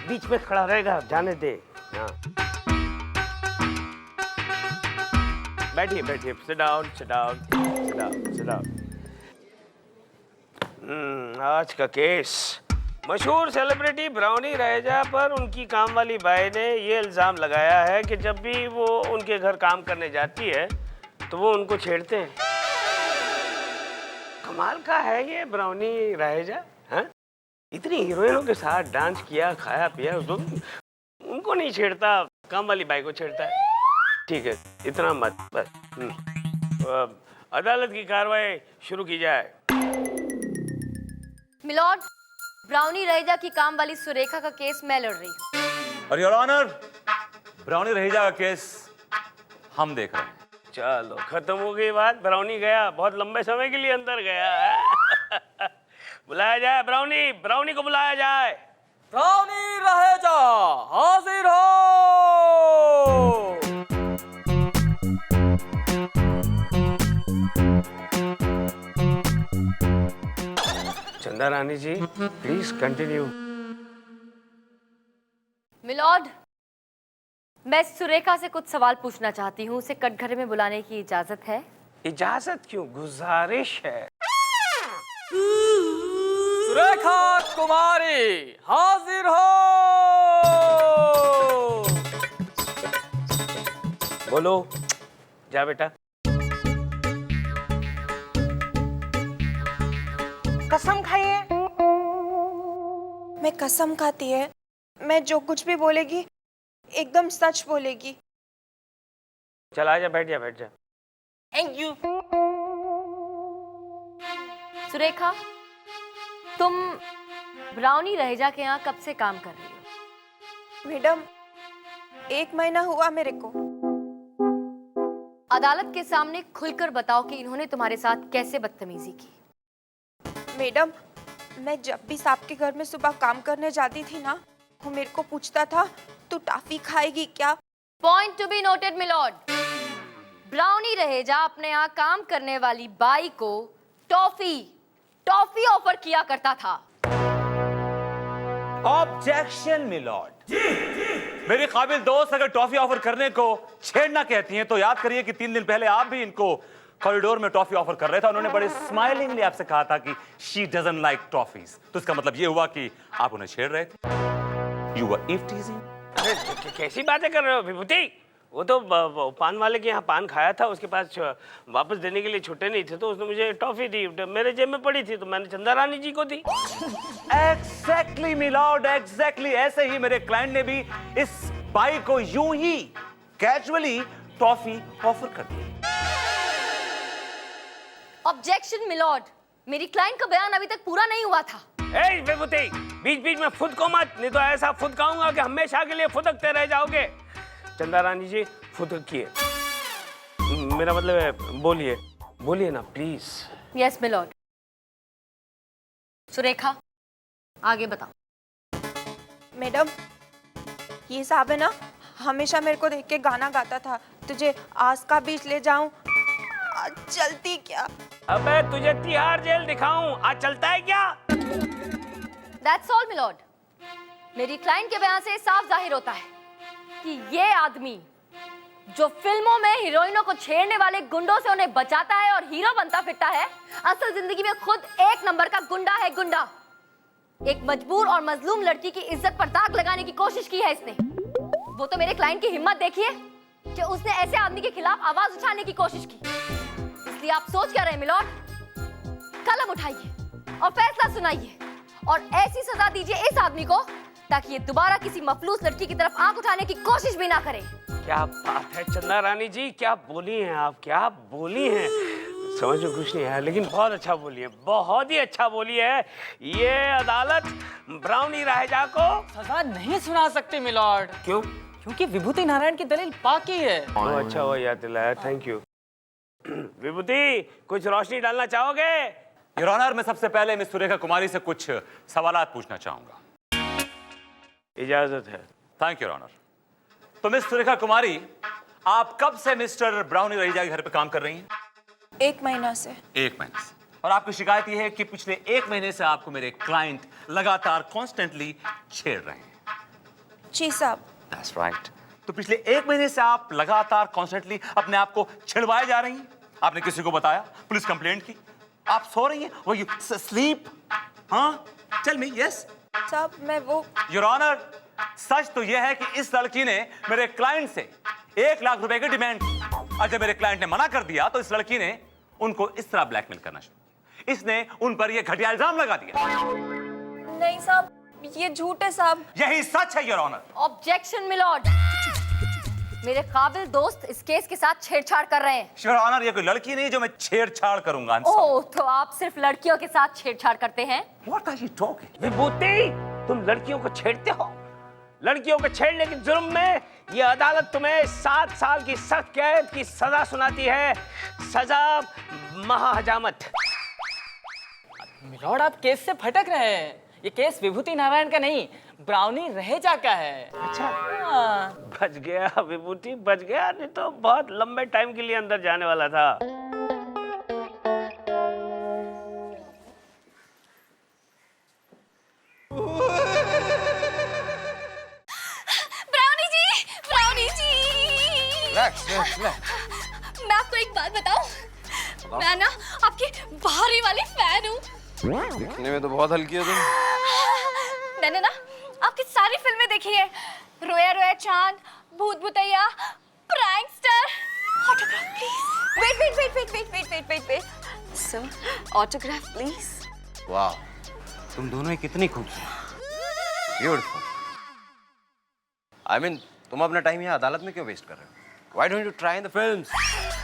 बीच में खड़ा रहेगा, जाने दे। हाँ बैठिए बैठिए, sit down sit down sit down sit down. आज का केस, मशहूर सेलिब्रिटी ब्राउनी रहेजा पर उनकी काम वाली बाई ने ये इल्ज़ाम लगाया है कि जब भी वो उनके घर काम करने जाती है तो वो उनको छेड़ते हैं। कमाल का है ये ब्राउनी रहेजा, हाँ? इतनी हीरोइनों के साथ डांस किया, खाया पिया, उनको नहीं छेड़ता, काम वाली बाई को छेड़ता है। ठीक है, इतना मत, बस। अदालत की कार्रवाई शुरू की जाए। मिलॉर्ड, ब्राउनी रहेजा की काम वाली सुरेखा का केस मैं लड़ रही हूँ। और योर ऑनर, ब्राउनी रहेजा का केस हम देख रहे हैं। चलो खत्म हो गई बात। ब्राउनी गया, बहुत लंबे समय के लिए अंदर गया है। बुलाया जाए ब्राउनी, ब्राउनी को बुलाया जाए। ब्राउनी रहेजा हाजिर हो। चंदा रानी जी, प्लीज कंटिन्यू। मिलॉर्ड, मैं सुरेखा से कुछ सवाल पूछना चाहती हूँ। उसे कटघरे में बुलाने की इजाजत है? इजाजत क्यों, गुजारिश है। सुरेखा कुमारी हाजिर हो। बोलो, जा बेटा। कसम खाइए। मैं कसम खाती है, मैं जो कुछ भी बोलेगी एकदम सच बोलेगी। चल आजा, बैठ जा बैठ जा। Thank you. सुरेखा, तुम ब्राउनी रहेजा के यहाँ कब से काम कर रही हो? मैडम, 1 महीना हुआ मेरे को। अदालत के सामने खुलकर बताओ कि इन्होंने तुम्हारे साथ कैसे बदतमीजी की। मैडम, मैं जब भी साहब के घर में सुबह काम करने जाती थी ना, वो मेरे को पूछता था तू टॉफी खाएगी क्या? Point to be noted milord. Brownie Raheja अपने यहाँ काम करने वाली बाई को टॉफी ऑफर किया करता था। Objection milord. मेरी काबिल दोस्त अगर टॉफी ऑफर करने को छेड़ना कहती हैं तो याद करिए कि 3 दिन पहले आप भी इनको कॉरिडोर में टॉफी ऑफर कर रहे थे। उन्होंने बड़े स्माइलिंगली आपसे कहा था कि शी डजंट लाइक टॉफीज। तो इसका मतलब ये हुआ कि आप उन्हें छेड़ रहे थे। You were eve teasing. अरे कैसी बातें कर रहे हो विभूति? वो तो पान वाले के यहाँ पान खाया था, उसके पास वापस देने के लिए छुट्टे नहीं थे तो उसने मुझे टॉफी दी। मेरे जेब में पड़ी थी तो मैंने चंदा रानी जी को दी। एग्जैक्टली मिलॉर्ड, एग्जैक्टली ऐसे ही मेरे क्लाइंट ने भी इस बाई को यूं ही कैजुअली टॉफी ऑफर कर दी। ऑब्जेक्शन मिलॉर्ड, मेरी क्लाइंट का बयान अभी तक पूरा नहीं हुआ था। ए विभूति, बीच बीच में फुदको मत, नहीं तो ऐसा फुदकाऊंगा कि हमेशा के लिए फुदकते रह जाओगे। चंदा रानी जी फुदकिए, मेरा मतलब है बोलिए, बोलिए ना प्लीज। Yes milord. सुरेखा, आगे बताओ। मैडम, ये साहब है ना, हमेशा मेरे को देख के गाना गाता था, तुझे आस का बीच ले जाऊं, आज चलती क्या? अबे तुझे तिहाड़ जेल दिखाऊं, आज चलता है क्या? That's all milord. मेरी क्लाइंट के बयान से साफ जाहिर होता है कि ये आदमी जो फिल्मों में हीरोइनों को छेड़ने वाले गुंडों से उन्हें बचाता है और हीरो बनता फिरता है, असल जिंदगी में खुद 1 नंबर का गुंडा है, गुंडा। एक मजबूर और मजलूम लड़की की इज्जत पर दाग लगाने की कोशिश की है इसने। वो तो मेरे क्लाइंट की हिम्मत देखिए कि उसने ऐसे आदमी के खिलाफ आवाज उठाने की कोशिश की। इसलिए आप सोच क्या रहे मिलॉर्ड? कलम उठाइए और फैसला सुनाइए और ऐसी सजा दीजिए इस आदमी को ताकि ये दोबारा किसी मफलूस लड़की की तरफ आंख उठाने की कोशिश भी ना करे। क्या बात है चंदा रानी जी, क्या बोली हैं आप, क्या बोली हैं। समझ में कुछ नहीं है लेकिन बहुत अच्छा बोली है, बहुत ही अच्छा बोली है। ये अदालत ब्राउनी रहेजा को सजा नहीं सुना सकते मिलॉर्ड। क्यों? क्योंकि विभूति नारायण की दलील पाकी है। अच्छा हुआ याद दिलाया, थैंक यू। विभूति, कुछ रोशनी डालना चाहोगे? योर ऑनर, मैं सबसे पहले मिस सुरेखा कुमारी से कुछ सवालात पूछना चाहूंगा। इजाजत है। Thank you your honour. तो मिस सुरेखा कुमारी, आप कब से मिस्टर ब्राउनी रहेजा के घर पे काम कर रही हैं? 1 महीना से। 1 महीने से। और आपकी शिकायत यह है कि पिछले 1 महीने से आपको मेरे क्लाइंट लगातार कॉन्स्टेंटली छेड़ रहे हैं। जी साहब। That's right. तो पिछले 1 महीने से आप लगातार कॉन्स्टेंटली अपने आप को छिड़वाए जा रही हैं। आपने किसी को बताया, पुलिस कंप्लेंट की, आप सो रही हैं, वो यू स्लीप? हाँ, टेल मी। यस साहब मैं वो योर ऑनर, सच तो यह है कि इस लड़की ने मेरे क्लाइंट से 1 लाख रुपए की डिमांड की, और जब मेरे क्लाइंट ने मना कर दिया तो इस लड़की ने उनको इस तरह ब्लैकमेल करना शुरू किया। इसने उन पर यह घटिया इल्जाम लगा दिया। नहीं साहब, ये झूठ है साहब। यही सच है योर ऑनर। ऑब्जेक्शन मिलॉर्ड, मेरे काबिल दोस्त इस केस के साथ छेड़छाड़ कर रहे हैं। योर ऑनर, ये कोई लड़की नहीं जो मैं छेड़छाड़ करूंगा। ओह, तो आप सिर्फ लड़कियों के साथ छेड़छाड़ करते हैं? What are you talking? विभूति, तुम लड़कियों को छेड़ते हो? लड़कियों को छेड़ने के जुर्म में ये अदालत तुम्हें 7 साल की सख्त कैद की सजा सुनाती है। सजा महाहजामत। मिलॉर्ड, आप केस से भटक रहे हैं। ये केस विभूति नारायण का नहीं, ब्राउनी रहेजा का है। अच्छा, हाँ। बच गया विभूति, बच गया, नहीं तो बहुत लंबे टाइम के लिए अंदर जाने वाला था। ब्राउनी जी, ब्राउनी जी, मैं आपको एक बात बताऊं, मैं ना आपकी भारी वाली फैन हूँ। दिखने में तो बहुत हल्की हो तुम। मैंने ना आपकी सारी फिल्में देखी है, रोया रोया चांद, भूत भुतैया, prankster. Autograph please. Wait wait wait wait wait wait wait wait wait sir, autograph please. वाह, तुम दोनों ही कितनी खूबसूरत, ब्यूटीफुल। आई मीन, तुम अपना टाइम यहाँ अदालत में क्यों वेस्ट कर रहे हो? Why don't you try in the films?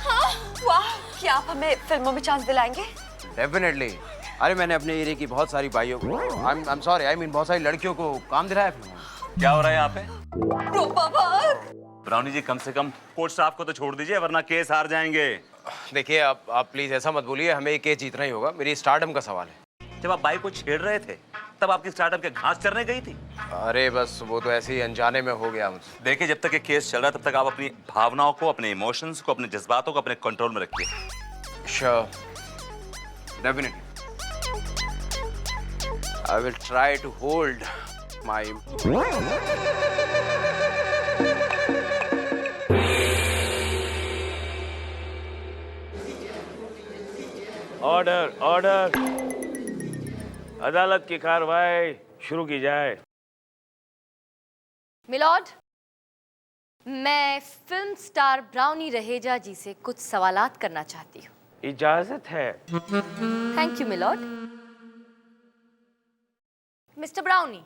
हाँ, वाह, क्या आप हमें फिल्मों में चांस दिलाएंगे? Definitely. अरे मैंने अपने एरिया की बहुत सारी भाइयों को, I'm sorry, I mean बहुत सारी लड़कियों को काम दिलाया फिल्मों में। क्या हो रहा है यहाँ पे? रो बाबा। ब्राउनी जी, कम से कम कोर्ट स्टाफ को तो छोड़ दीजिए, वरना केस हार जाएंगे। देखिए, आप प्लीज ऐसा मत बोलिए, हमें ये केस जीतना ही होगा। मेरी स्टारडम का सवाल है। जब आप बाई को छेड़ रहे थे, तब आपकी स्टार्टअप के घास चरने गई थी? अरे बस वो तो ऐसे ही अनजाने में हो गया मुझसे। देखिए, जब तक ये केस चल रहा है, तब तक आप अपनी भावनाओं को, अपने इमोशंस को, अपने जज्बातों को अपने कंट्रोल में रखिए। Sure. Definitely. I will try to hold my. Order, order. अदालत की कार्रवाई शुरू की जाए। मिलॉर्ड, मैं film star Brownie Raheja ji से कुछ सवालात करना चाहती हूँ। इजाजत है। Thank you milord. Mister Brownie,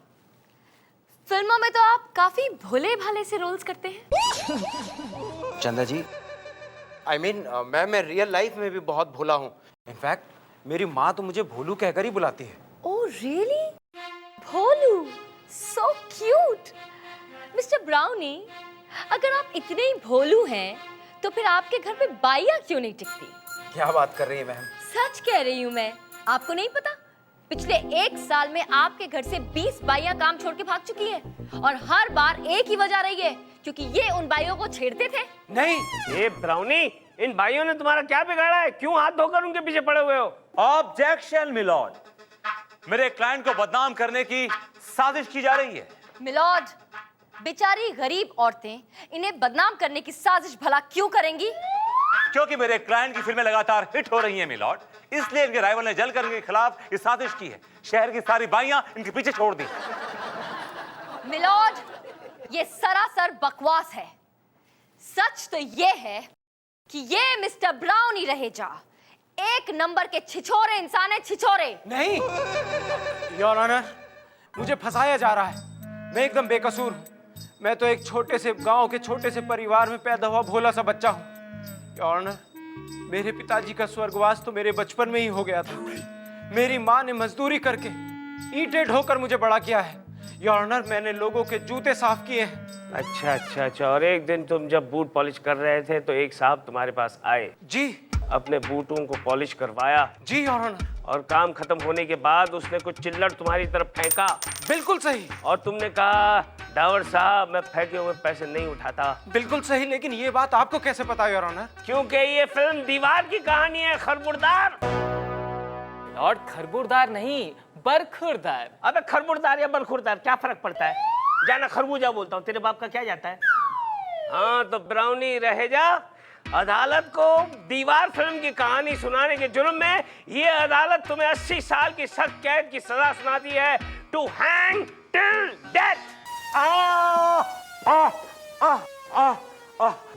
फिल्मों में तो आप काफी भोले भाले से रोल्स करते हैं। चंदा जी, I mean, मैं रियल लाइफ में भी बहुत भोला हूँ। इनफैक्ट मेरी माँ तो मुझे भोलू कहकर ही बुलाती है। Oh really? Bholu, so cute. Mister Brownie, अगर आप इतने ही भोलू हैं, तो फिर आपके घर पे बाइयाँ क्यों नहीं टिकती? क्या बात कर रही है मैम? सच कह रही हूँ मैं। आपको नहीं पता, पिछले 1 साल में आपके घर से 20 बाइयाँ काम छोड़ के भाग चुकी हैं, और हर बार एक ही वजह रही है, क्योंकि ये उन बाइयों को छेड़ते थे। नहीं। ये ब्राउनी, इन भाइयों ने तुम्हारा क्या बिगाड़ा है? क्यों हाथ धोकर उनके पीछे पड़े हुए हो? ऑब्जेक्शन मिलॉर्ड, मेरे क्लाइंट को बदनाम करने की साजिश की जा रही है। मिलॉर्ड, बेचारी गरीब औरतें इन्हें बदनाम करने की साजिश भला क्यों करेंगी? क्योंकि मेरे क्लाइंट की फिल्में लगातार हिट हो रही हैं मिलॉर्ड, इसलिए इनके राइवल ने जलकर इनके खिलाफ ये साजिश की है। शहर की सारी बाइयां इनके पीछे छोड़ दी। मिलॉर्ड, ये सरासर बकवास है। सच तो ये है कि ये मिस्टर ब्राउनी रहेजा 1 नंबर के छिछोरे इंसान है, छिछोरे। नहीं, योर ऑनर, मुझे फंसाया जा रहा है। मैं एकदम बेकसूर हूँ। मैं तो एक छोटे से गांव के छोटे से परिवार में पैदा हुआ भोला सा बच्चा हूँ। योर ऑनर, मेरे पिताजी का स्वर्गवास तो मेरे बचपन में ही हो गया था। मेरी माँ ने मजदूरी करके ईंटें ढोकर मुझे बड़ा किया है। योर ऑनर, मैंने लोगों के जूते साफ किए हैं। अच्छा अच्छा अच्छा। और एक दिन तुम जब बूट पॉलिश कर रहे थे तो एक साहब तुम्हारे पास आए, जी अपने बूटों को पॉलिश करवाया, जी योर ऑनर। और काम खत्म होने के बाद उसने कुछ चिल्लड़ तुम्हारी तरफ फेंका, बिल्कुल सही, और तुमने कहा, डावर साहब मैं फेंके हुए पैसे नहीं उठाता। बिल्कुल सही। लेकिन ये बात आपको कैसे पता योर ऑनर? क्योंकि ये फिल्म दीवार की कहानी है, खरबुरदार। लॉर्ड खरबूरदार नहीं, बरखुरदार। अबे खरबुरदार या बरखुरदार क्या फर्क पड़ता है? जाना खरबूजा बोलता हूँ, तेरे बाप का क्या जाता है? हाँ तो ब्राउनी रहेजा अदालत को दीवार फिल्म की कहानी सुनाने के जुर्म में ये अदालत तुम्हें 80 साल की सख्त कैद की सजा सुनाती है, टू हैंग टिल डेथ।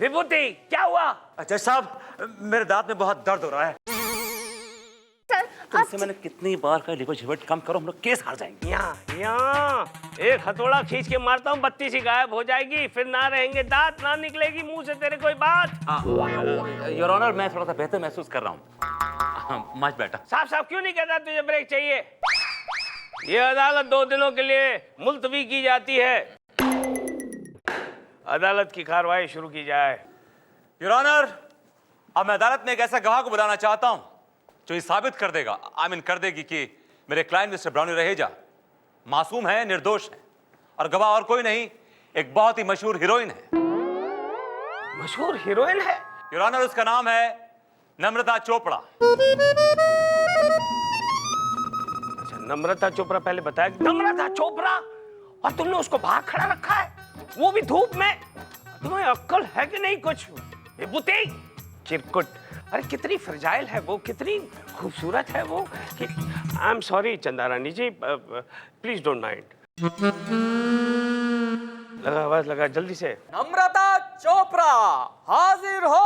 विभूति क्या हुआ? जज साहब, मेरे दांत में बहुत दर्द हो रहा है। तुमसे मैंने कितनी बार कहा लिखो झिवट कम करो, हम लोग केस हार जाएंगे। यहाँ एक हथौड़ा खींच के मारता हूँ, बत्ती सी गायब हो जाएगी, फिर ना रहेंगे दांत, ना निकलेगी मुंह से तेरे कोई बात। योर ऑनर, मैं थोड़ा सा बेहतर महसूस कर रहा हूँ, मच बेटर। साफ साफ क्यों नहीं कहता तुझे ब्रेक चाहिए? ये अदालत 2 दिनों के लिए मुलतवी की जाती है। अदालत की कार्रवाई शुरू की जाए। योर ऑनर, अब मैं अदालत में एक ऐसा गवाह को बुलाना चाहता हूं जो ये साबित कर देगा, कर देगी कि मेरे क्लाइंट मिस्टर ब्राउनी रहेजा मासूम है, निर्दोष है, और गवाह और कोई नहीं, एक बहुत ही मशहूर हीरोइन है। मशहूर हीरोइन है? योर ऑनर, उसका नाम है नम्रता चोपड़ा। अच्छा, नम्रता चोपड़ा पहले बताया। नम्रता चोपड़ा? और तुमने उसको बाहर खड़ा रखा है, वो भी धूप में? तुम्हें अक्ल है कि नहीं कुछ? विभूति चिरकुट, अरे कितनी फ्रजाइल है वो, कितनी खूबसूरत है वो। आई एम सॉरी चंदा रानी जी, प्लीज डोंट माइंड। लगा आवाज लगा जल्दी से। नम्रता चोपड़ा हाजिर हो।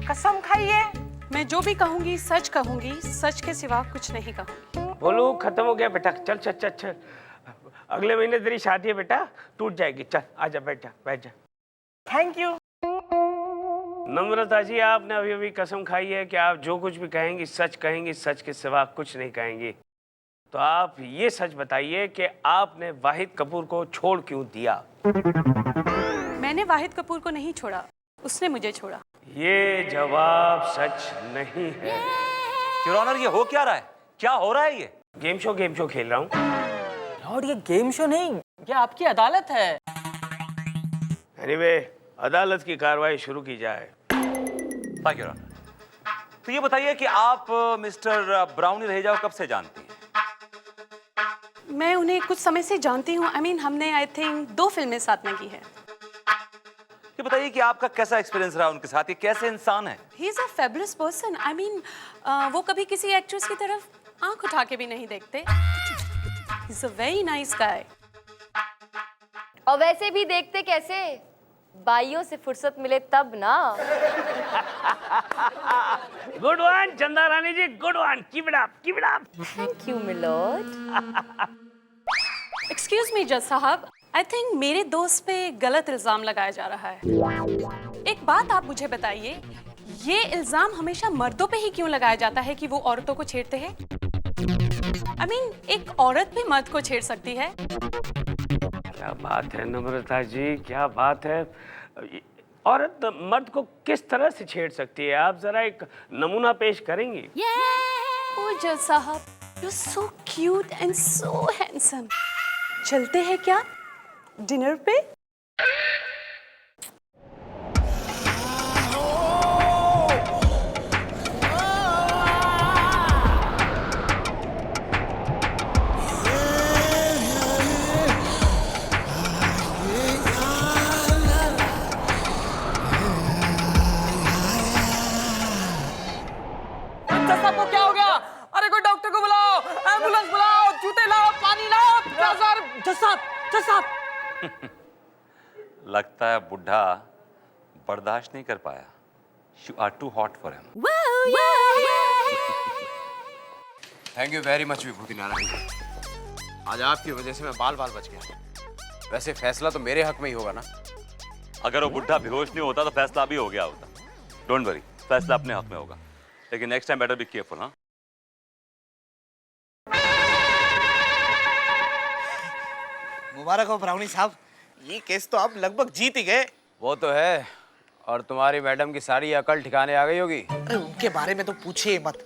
कसम खाइए। मैं जो भी कहूंगी सच कहूंगी, सच के सिवा कुछ नहीं कहूंगी। बोलो खत्म हो गया बेटा, चल चल चल चल, अगले महीने तेरी शादी है बेटा, टूट जाएगी, चल आजा, बैठ जा बैठ जा। Thank you. नम्रता जी, आपने अभी अभी कसम खाई है कि आप जो कुछ भी कहेंगी सच कहेंगी, सच के सिवा कुछ नहीं कहेंगी। तो आप ये सच बताइए कि आपने वाहिद कपूर को छोड़ क्यों दिया? मैंने वाहिद कपूर को नहीं छोड़ा, उसने मुझे छोड़ा। ये जवाब सच नहीं है। योर ऑनर, ये हो क्या रहा है? क्या हो रहा है? ये गेम शो खेल रहा हूँ। लॉर्ड, ये गेम शो नहीं, ये आपकी अदालत है। एनीवे, अदालत की कार्रवाई शुरू की जाए। Thank you your honour. तो ये बताइए कि आप मिस्टर ब्राउनी रहेजा को कब से जानती हैं? मैं उन्हें कुछ समय से जानती हूँ। हमने आई थिंक 2 फिल्में साथ में की है। ये बताइए कि आपका कैसा एक्सपीरियंस रहा उनके साथ, ये कैसे इंसान है? He is a fabulous person. वो कभी किसी एक्ट्रेस की तरफ आंख उठा के भी नहीं देखते। He is a very nice guy. और वैसे भी देखते कैसे, बाइयों से फुर्सत मिले तब ना। Good one Chanda Rani ji, good one, keep it up, keep it up. Thank you milord. Excuse me जज साहब, आई थिंक मेरे दोस्त पे गलत इल्जाम लगाया जा रहा है। एक बात आप मुझे बताइए, ये इल्जाम हमेशा मर्दों पे ही क्यों लगाया जाता है कि वो औरतों को छेड़ते हैं? एक औरत भी मर्द को छेड़ सकती है। क्या बात है नम्रता जी, क्या बात है। औरत मर्द को किस तरह से छेड़ सकती है? आप जरा एक नमूना पेश करेंगी? ओ जज साहब, you so cute and so handsome. चलते हैं क्या डिनर पे? सबको क्या हो गया? अरे कोई डॉक्टर को बुलाओ, एम्बुलेंस बुलाओ, जूते लाओ, पानी लाओ। जज साहब। लगता है बुढ़ा बर्दाश्त नहीं कर पाया। You are too hot for him. Thank you very much Vibhuti Narayan. आज आपकी वजह से मैं बाल बाल बच गया। वैसे फैसला तो मेरे हक में ही होगा ना? अगर वो बुढ़ा बेहोश नहीं होता तो फैसला भी हो गया होता। डोंट वरी, फैसला अपने हक में होगा, लेकिन next time better be careful. हाँ, मुबारक हो ब्राउनी साहब, ये केस तो आप लगभग जीत ही गए। वो तो है, और तुम्हारी मैडम की सारी अकल ठिकाने आ गई होगी। अरे उनके बारे में तो पूछिए मत,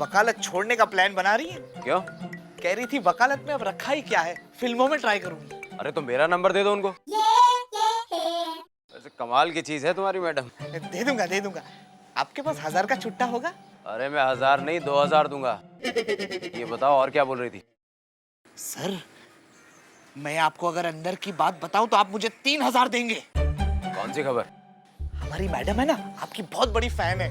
वकालत छोड़ने का प्लान बना रही है। क्यों? कह रही थी वकालत में अब रखा ही क्या है, फिल्मों में ट्राई करूंगी। अरे तो मेरा नंबर दे दो उनको। वैसे कमाल की चीज है तुम्हारी मैडम। दे दूंगा दे दूंगा। आपके पास 1000 का छुट्टा होगा? अरे मैं 1000 नहीं 2000 दूंगा। ये बताओ और क्या बोल रही थी? सर मैं आपको अगर अंदर की बात बताऊं तो आप मुझे 3000 देंगे। कौन सी खबर? हमारी मैडम है ना, आपकी बहुत बड़ी फैन है,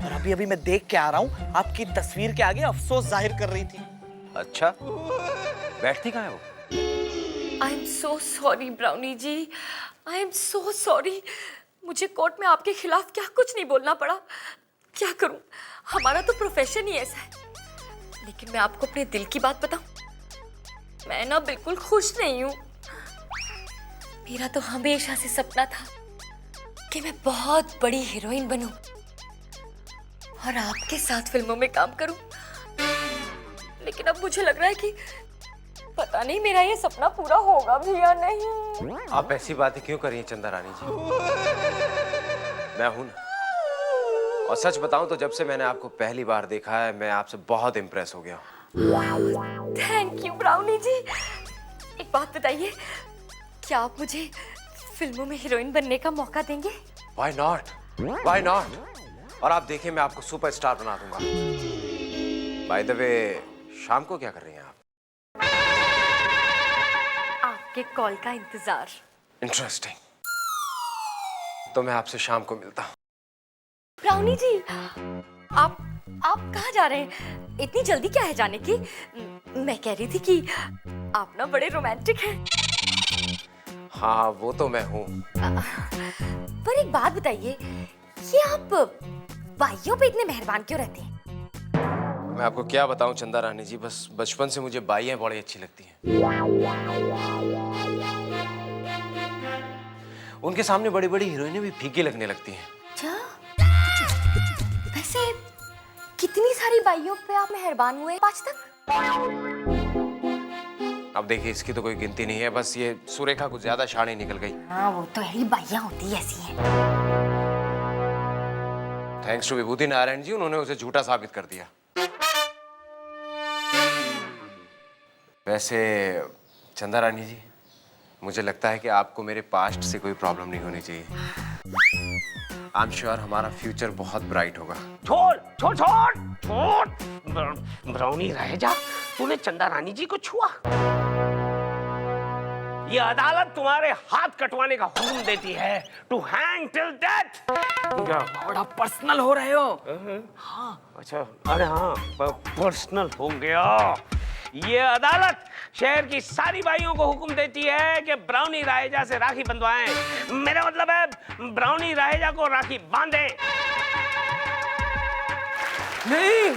और अभी अभी मैं देख के आ रहा हूँ आपकी तस्वीर के आगे अफसोस जाहिर कर रही थी। अच्छा, बैठती कहाँ है वो? I am so sorry Brownie ji, I am so sorry. मुझे कोर्ट में आपके खिलाफ क्या कुछ नहीं बोलना पड़ा। क्या करूं, हमारा तो प्रोफेशन ही ऐसा है। लेकिन मैं आपको अपने दिल की बात बताऊं, मैं ना बिल्कुल खुश नहीं हूं। मेरा तो हमेशा से सपना था कि मैं बहुत बड़ी हीरोइन बनूं और आपके साथ फिल्मों में काम करूं। लेकिन अब मुझे लग रहा है कि पता नहीं मेरा ये सपना पूरा होगा भी या नहीं। आप ऐसी बातें क्यों कर रही हैं चंदा रानी जी? मैं हूं ना। और सच बताऊं तो जब से मैंने आपको पहली बार देखा है मैं आपसे बहुत इम्प्रेस हो गया हूं। थैंक यू ब्राउनी जी। एक बात बताइए, क्या आप मुझे फिल्मों में हीरोइन बनने का मौका देंगे? Why not? Why not? और आप देखिए मैं आपको सुपरस्टार बना दूंगा। बाय द वे, शाम को क्या कर रही हैं आप? आपके कॉल का इंतजार। इंटरेस्टिंग। तो मैं आपसे शाम को मिलता हूँ। ब्राउनी जी, आप कहाँ जा रहे हैं? इतनी जल्दी क्या है जाने की? मैं कह रही थी कि आप ना बड़े रोमांटिक हैं। हाँ वो तो मैं हूँ। पर एक बात बताइए, ये आप भाइयों पे इतने मेहरबान क्यों रहते हैं? मैं आपको क्या बताऊं चंदा रानी जी, बस बचपन से मुझे बाइयां बड़ी अच्छी लगती हैं। उनके सामने बड़ी बड़ी हीरोइनें भी फीकी लगने लगती हैं। अच्छा, वैसे कितनी सारी बाइयों पे आप मेहरबान हुए आज तक? अब देखिए इसकी तो कोई गिनती नहीं है, बस ये सुरेखा कुछ ज्यादा शानी निकल गई। हाँ वो तो है, बाइयां होती ऐसी हैं। थैंक्स टू विभूति नारायण जी, उन्होंने उसे झूठा साबित कर दिया। वैसे चंदा रानी जी, मुझे लगता है कि आपको मेरे पास्ट से कोई प्रॉब्लम नहीं होनी चाहिए। आई एम श्योर हमारा फ्यूचर बहुत ब्राइट होगा। छोड़ छोड़ छोड़ छोड़। ब्राउनी रह जा, तूने चंदा रानी जी को छुआ। ये अदालत तुम्हारे हाथ कटवाने का हुक्म देती है, टू हैंग टिल डेथ। बड़ा पर्सनल हो रहे हो। हाँ अच्छा, अरे हाँ पर्सनल हो गया। ये अदालत शहर की सारी बाइयों को हुक्म देती है कि ब्राउनी राहेजा से राखी बंधवाएं। मेरा मतलब है ब्राउनी राहेजा को राखी बांधें। नहीं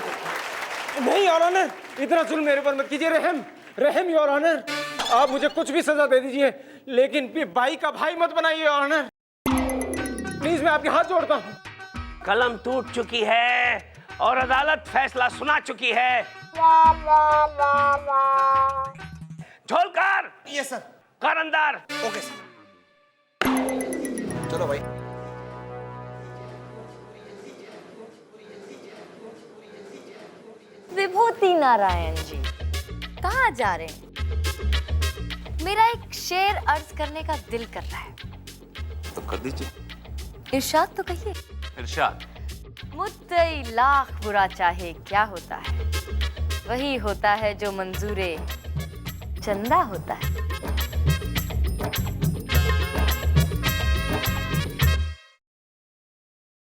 नहीं योर ऑनर, इतना जुल्म मेरे पर मत कीजिए। रहम रहम योर ऑनर, आप मुझे कुछ भी सजा दे दीजिए, लेकिन भाई का भाई मत बनाइए योर ऑनर। प्लीज मैं आपके हाथ जोड़ता हूँ। कलम टूट चुकी है और अदालत फैसला सुना चुकी है। झोलकर यस सर। कर अंदर। Okay sir. चलो भाई। विभूति नारायण जी, कहाँ जा रहे हैं? मेरा एक शेर अर्ज करने का दिल कर रहा है। तो कर दीजिए। इरशाद तो कहिए। इरशाद। मुद्दई लाख बुरा चाहे क्या होता है, वही होता है जो मंजूरे चंदा होता है।